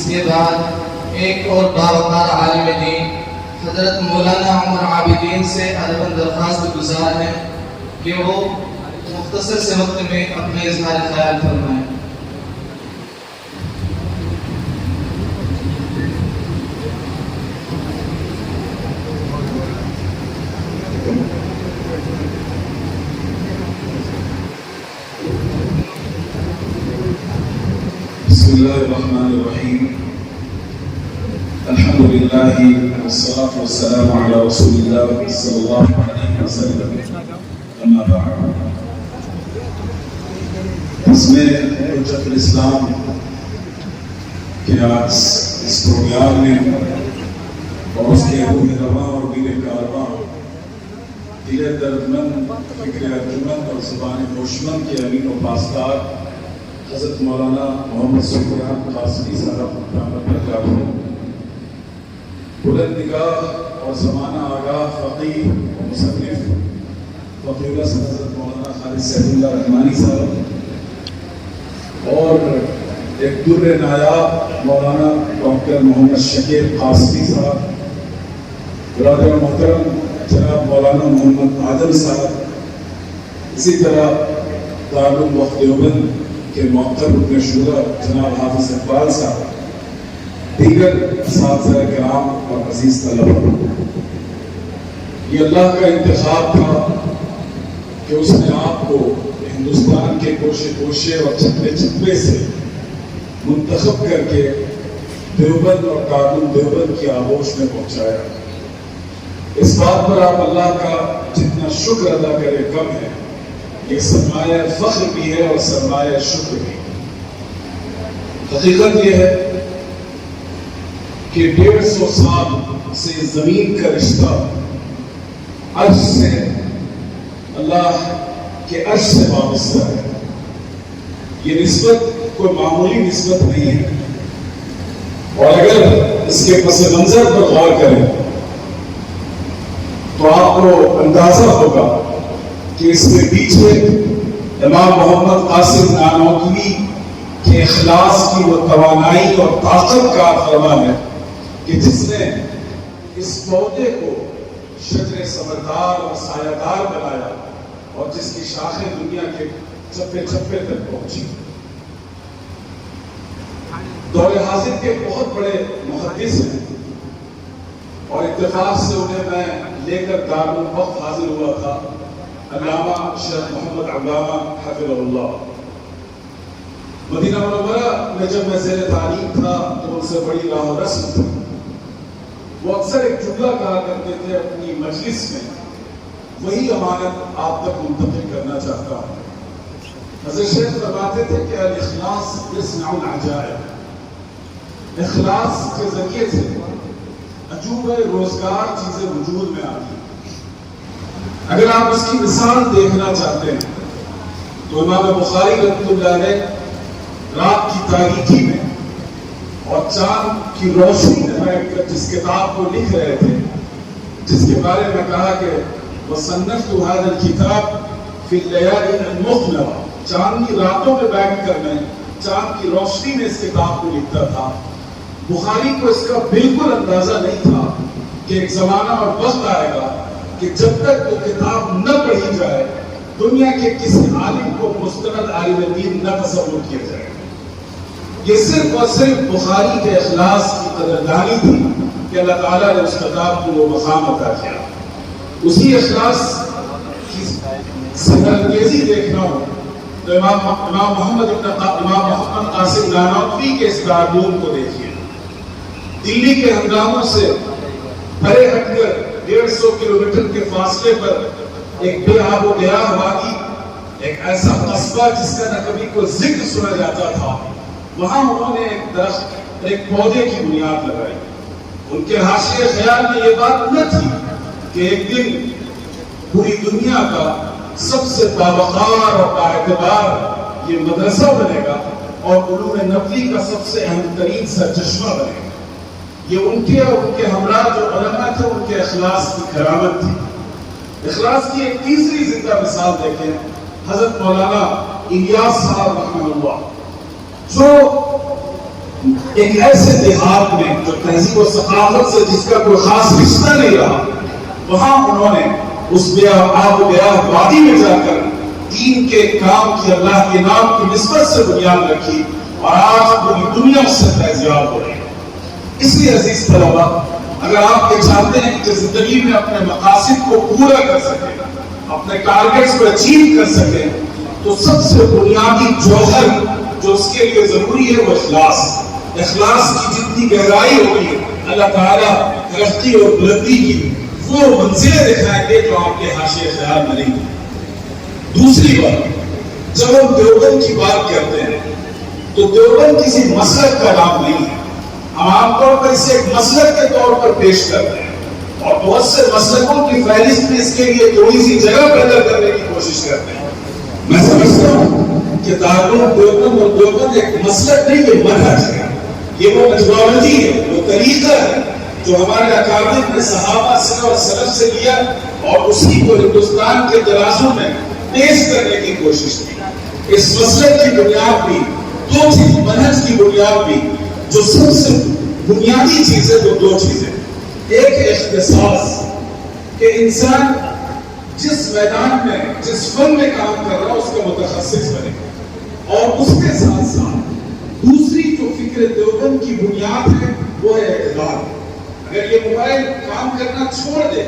اس کے بعد ایک اور باوقار عالم دین حضرت مولانا عمر عابدین سے ادباً درخواست گزار ہیں کہ وہ مختصر سے وقت میں اپنے اظہار خیال فرمائیں۔ بسم اللہ الرحمن الرحیم، الحمدللہ والصلاة والسلام علی رسول اللہ صلی اللہ علیہ وسلم، اما بعد۔ اس میں حجت الاسلام کے آج اس پروگرام میں اور اس کے روح رواں اور دل کارواں، دل دردمند، فکر ارجمند اور زبان ہوشمند کے امین و پاسدار حضرت مولانا محمد سفیان قاسمی صاحب رحمۃ اللہ علیہ، بلند نگاہ اور زمانہ آگاہ فقیہ و مصنف فقیہ الاسد حضرت مولانا خالد سیف اللہ رحمانی صاحب، اور ایک در نایاب مولانا ڈاکٹر محمد شکیل قاسمی صاحب، برادر محترم جناب مولانا محمد عادل صاحب، اسی طرح دارالعلوم دیوبند کے موقر رکن شورا جناب حافظ اقبال صاحب، دیگر اساتذہ کرام اور عزیز طلبہ، یہ اللہ کا انتخاب تھا کہ اس نے آپ کو ہندوستان کے کوشے کوشے اور چھپے چھپے سے منتخب کر کے دیوبند اور دارالعلوم دیوبند کی آغوش میں پہنچایا۔ اس بات پر آپ اللہ کا جتنا شکر ادا کرے کم ہے۔ یہ سرمایہ فخر بھی ہے اور سرمایہ شکر بھی۔ حقیقت یہ ہے کہ 150 سال سے زمین کا رشتہ عرش سے، اللہ کے عرش سے وابستہ ہے۔ یہ نسبت کوئی معمولی نسبت نہیں ہے، اور اگر اس کے پس منظر پر غور کریں تو آپ کو اندازہ ہوگا کہ اس کے پیچھے امام محمد قاسم نانوتوی کے اخلاص کی وہ توانائی اور طاقت کا فرمان ہے کہ جس نے اس پودے کو شجر ثمردار اور سایہ دار بنایا اور جس کی شاخیں دنیا کے چپے چپے تک پہنچی۔ دور حاضر کے بہت بڑے محدث ہیں، اور اتفاق سے انہیں میں لے کر دارالعلوم وقت حاضر ہوا تھا، علامہ شیخ محمد علامہ حفظہ اللہ۔ مدینہ منورہ میں جب میں زیر تعلیم تھا تو ان سے بڑی راہ و رسم تھی۔ وہ اکثر ایک جملہ کہا کرتے تھے اپنی مجلس میں، وہی امانت آپ تک منتقل کرنا چاہتا ہوں۔ حضرت شیخ فرماتے تھے کہ الاخلاص یصنع العجائب، اخلاص کے ذریعے سے عجوبہ روزگار چیزیں وجود میں آتی ہیں۔ اگر آپ اس کی مثال دیکھنا چاہتے ہیں تو امام بخاری رحمۃ اللہ علیہ رات کی تاریکی میں اور چاند کی روشنی میں بیٹھ کر جس کتاب کو لکھ رہے تھے، جس کے بارے میں کہا کہ وصنفت هذا الكتاب في الليالي المظلمة، چاند کی راتوں میں بیٹھ کر میں چاند کی روشنی میں اس کتاب کو لکھتا تھا۔ بخاری کو اس کا بالکل اندازہ نہیں تھا کہ ایک زمانہ اور وقت آئے گا کہ جب تک وہ کتاب نہ پڑھی جائے دنیا کے کسی عالم کو مستند عالم دین نہ تصور کیا جائے۔ یہ صرف اور صرف بخاری کے اخلاص کی قدردانی تھی کہ اللہ تعالیٰ نے اس کتاب کو وہ مقام عطا کیا۔ اسی اخلاص کی سرانگیزی دیکھنا ہو تو امام محمد قاسم نانوتوی کے اس دارالعلوم کو دیکھیے۔ دلی کے ہنگاموں سے پرے ہٹ کر 150 کلومیٹر کے فاصلے پر ایک بے آب و گیاہ وادی، ایک ایسا قصبہ جس کا نہ کبھی کوئی ذکر سنا جاتا تھا، وہاں انہوں نے ایک درخت، ایک پودے کی بنیاد لگائی۔ ان کے حاشیے خیال میں یہ بات نہ تھی کہ ایک دن پوری دنیا کا سب سے باوقار اور باعتبار یہ مدرسہ بنے گا اور علوم نبوی کا سب سے اہم ترین سرچشمہ بنے گا۔ یہ ان کے اور ان کے ہمراہ جو علماء تھے ان کے اخلاص کی کرامت تھی۔ اخلاص کی ایک تیسری زندہ مثال دیکھیں، حضرت مولانا الیاس صاحب رحمہ اللہ، جو ایک ایسے دیہات میں جو تہذیب و ثقافت سے جس کا کوئی خاص رشتہ نہیں رہا، وہاں انہوں نے اس آب و گیا وادی میں جا کر دین کے کام کی، اللہ کے نام کی نسبت سے بنیاد رکھی، اور آج پوری دنیا اس سے فیضیاب ہو رہی ہے۔ اس لیے عزیز طلباء، اگر آپ یہ چاہتے ہیں کہ زندگی میں اپنے مقاصد کو پورا کر سکیں، اپنے ٹارگیٹس کو اچیو کر سکیں، تو سب سے بنیادی جوہر جو اس کے لیے ضروری ہے وہ اخلاص۔ اخلاص کی جتنی گہرائی ہوگی، اللہ تعالیٰ ترقی اور بلندی کی وہ منزلیں دکھائیں گے جو آپ کے حاشیے خیال میں نہیں۔ دوسری بات، جب ہم دیوبند کی بات کرتے ہیں تو دیوبند کسی مسلک کا نام نہیں ہے۔ ہم عام طور پر اسے ایک مسلک کے طور پر پیش کرتے ہیں، اور بہت سے مسلکوں کی فہرست میں اس کے لیے تھوڑی سی جگہ پیدا کرنے کی کوشش کرتے ہیں۔ میں سمجھتا ہوں کہ دارالعلوم دیوبند اور دیوبند ایک مسلک نہیں، یہ منہج ہے، یہ وہ میتھڈالوجی ہے، وہ طریقہ ہے جو ہمارے اکابر نے صحابہ سے اور سلف سے لیا، اور اسی کو ہندوستان کے ترازو میں پیش کرنے کی کوشش کی۔ اس مسلک کی بنیاد بھی دو چیز، منہج کی بنیاد بھی جو سب سے بنیادی چیز ہے وہ دو چیزیں، ایک اختصاص، کہ انسان جس میدان میں جس فن میں کام کر رہا اس کا متخصص بنے، اور اس کے ساتھ ساتھ دوسری جو فکر دیوبند کی بنیاد ہے وہ ہے اعتدال۔ اگر یہ موبائل کام کرنا چھوڑ دے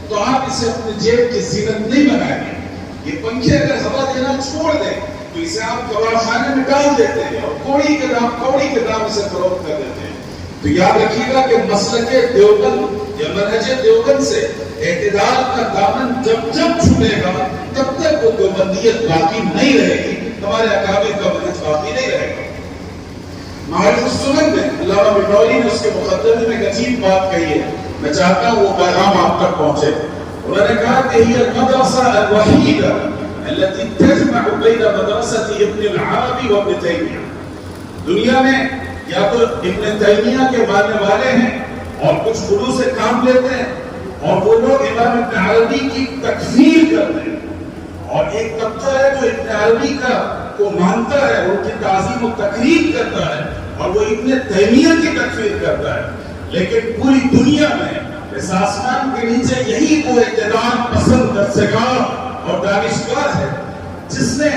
تو آپ اسے اپنے جیب کی زینت نہیں بنائیں گے، یہ پنکھے اگر ہوا دینا چھوڑ دیں تو اسے آپ کباڑ خانے میں ڈال دیتے ہیں، اور کوڑی کے دام اسے فروخت کر دیتے ہیں۔ تو یاد رکھیے گا کہ مسلک دیوبند یا منہج دیوبند سے اعتدال کا دامن جب چھوٹے گا تب تک وہ دیوبندیت باقی نہیں رہے گی، ہمارے اکابر کا منہج باقی نہیں رہے گا۔ معارف السنن میں علامہ بٹوری نے اس کے مقدمے میں ایک عجیب بات کہی ہے، میں چاہتا ہوں وہ پیغام آپ تک پہنچے۔ انہوں نے کہا کہ یہ المدرسہ الوحیدہ التي تجمع بین مدرسة ابن العربی و ابن تیمیہ۔ دنیا میں یا تو ابن تیمیہ کے ماننے والے ہیں اور کچھ خلوص سے کام لیتے ہیں، اور وہ لوگ امام ابن عربی کی تکفیر کرتے ہیں، اور ایک طبقہ ہے جو ابن عربی کو مانتا ہے، ان کی تعظیم و تقریر کرتا ہے، اور وہ ابن تیمیہ کی تکفیر کرتا ہے۔ لیکن پوری دنیا میں اس آسمان کے نیچے یہی وہ اعتدال پسند درسگاہ اور دانشگاہ ہے جس نے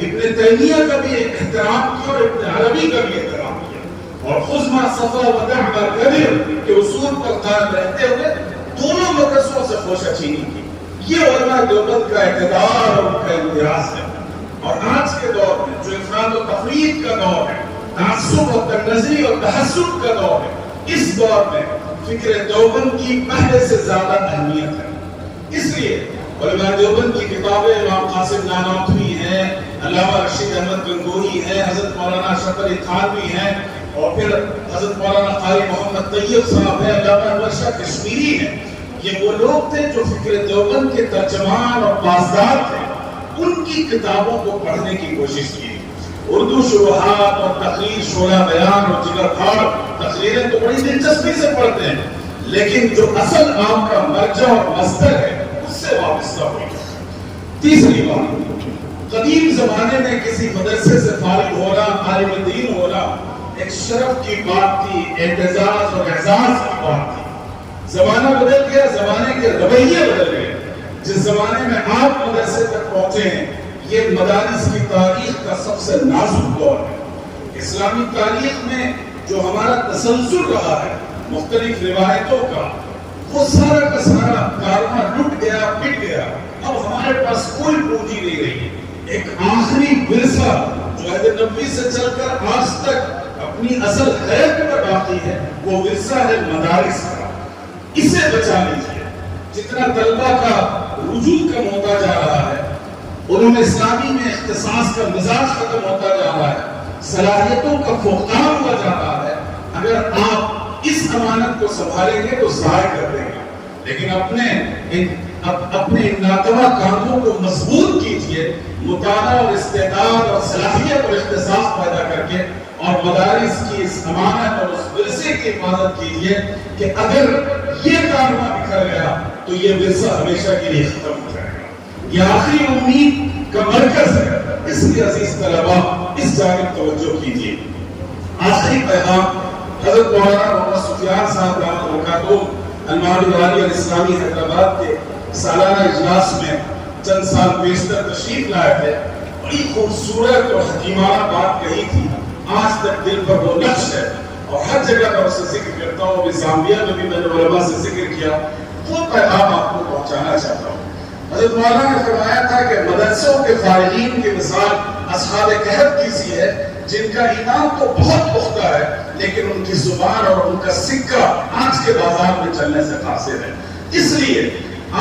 ابن تیمیہ کا بھی احترام کیا اور ابن عربی کا بھی احترام کیا، اور خذ ما صفا و دع ما کبر کے اصول پر قائم رہتے ہوئے دونوں مدرسوں سے خوشہ چینی کی۔ یہ علماء دیوبند کا اعتدال اور ان کا امتیاز ہے۔ اور آج کے دور میں جو افراد و تفریق کا دور ہے، تعصب و تنظری اور تحسب کا دور ہے، اس دور میں فکر دیوبند کی پہلے سے زیادہ اہمیت ہے۔ اس لیے علماء دیوبند کی کتابیں امام قاسم نانوتوی ہیں، علامہ رشید احمد گنگوہی ہیں، حضرت مولانا اشرف علی تھانوی ہیں، اور پھر حضرت مولانا قاری محمد طیب صاحب ہیں، علامہ انور شاہ کشمیری ہیں۔ یہ وہ لوگ تھے جو فکر دیوبند کے ترجمان اور پاسدار تھے، ان کی کتابوں کو پڑھنے کی کوشش کی۔ اردو شروحات اور تقریر، شعلہ بیان اور جگر پھاڑ تقریریں تو بڑی دلچسپی سے پڑھتے ہیں، لیکن جو اصل آپ کا مرجع اور مصدر ہے اس سے وابستہ ہوئی۔ تیسری بات، قدیم زمانے میں کسی مدرسے سے فارغ ہونا، عالم دین ہونا ایک شرف کی بات تھی، اعتزاز اور اعزاز کی بات تھی۔ زمانہ بدل گیا، زمانے کے رویے بدل گئے۔ جس زمانے میں آپ مدرسے تک پہنچے ہیں، یہ مدارس کی تاریخ کا سب سے نازک دور ہے۔ اسلامی تاریخ میں جو ہمارا تسلسل رہا ہے مختلف روایتوں کا، وہ سارا کا سارا کارواں لٹ گیا، پٹ گیا۔ اب ہمارے پاس کوئی پونجی نہیں رہی۔ ایک آخری ورثہ جو عہد نبوی سے چل کر آج تک اپنی اصل حیت پر باقی ہے، وہ ورثہ ہے مدارس کا۔ اسے بچا لیجیے۔ جتنا طلبہ کا رجوع کم ہوتا جا رہا ہے، علوم اسلامی میں اختصاص کا مزاج ختم ہوتا جا رہا ہے، صلاحیتوں کا فقدان ہوا جا رہا ہے، اگر آپ اس امانت کو سنبھالیں گے تو ضائع کر دیں گے۔ لیکن اپنے ناتواں کاموں کو مضبوط کیجئے، مطالعہ اور استعداد اور صلاحیت اور اختصاص پیدا کر کے، اور مدارس کی اس امانت اور اس ورثے کی حفاظت کیجئے کہ اگر یہ کارواں بکھر گیا تو یہ ورثہ ہمیشہ کے لیے ختم ہو جائے گا۔ یہ آخری امید کا مرکز ہے۔ اس لیے عزیز طلباء اس جانب توجہ کیجئے۔ آخری پیغام حضرت مولانا محمد سفیان صاحب دامت برکاتہ المعارف العالیہ الاسلامی حیدرآباد کے سالانہ اجلاس میں چند سال بیشتر تشریف لائے تھے. بڑی خوبصورت اور حکیمانہ بات کہی تھی, آج تک دل پر وہ نقش ہے اور ہر جگہ میں اسے ذکر کرتا ہوں. ابھی زامبیا میں بھی میں نے علماء سے ذکر کیا, وہ پیغام آپ کو پہنچانا چاہتا ہوں. حضرت مولانا نے فرمایا تھا کہ مدرسوں کے فارغین کی مثال اصحاب کہف کی سی ہے, جن کا ایمان تو بہت پختہ ہے لیکن ان کی زبان اور ان کا سکہ آج کے بازار میں چلنے سے قاصر ہے. اس لیے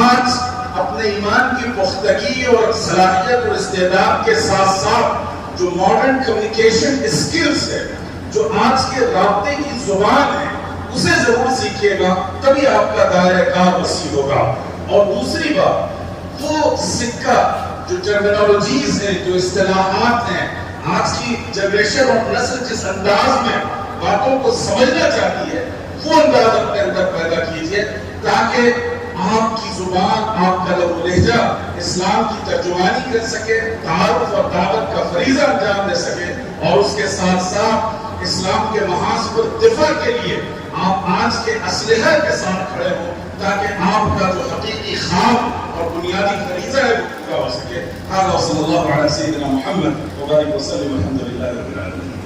آج اپنے ایمان کی پختگی اور صلاحیت اور استعداد کے ساتھ ساتھ جو ماڈرن کمیونیکیشن اسکلز ہے, جو آج کے رابطے کی زبان ہے, اسے ضرور سیکھیے گا, تبھی آپ کا دائرہ کار وسیع ہوگا. اور دوسری بات, وہ سکہ جو ٹرمینالوجیز ہیں, جو اصطلاحات ہیں, آج کی جنریشن اور نسل جس انداز میں باتوں کو سمجھنا چاہتی ہے, وہ انداز اپنے اندر پیدا کیجئے تاکہ آپ کی زبان, آپ کا لب و لہجہ اسلام کی ترجمانی کر سکے, تعارف اور دعوت کا فریضہ انجام دے سکے, اور اس کے ساتھ ساتھ اسلام کے محاذ پر دفاع کے لیے آپ آج کے اسلحہ کے ساتھ کھڑے ہوں تاکہ آپ کا جو حقیقی خواب اور بنیادی فریضہ ہے وہ پورا ہو سکے. هذا وصلی اللہ علی سیدنا محمد وبارک وسلم والحمد للہ رب العالمین.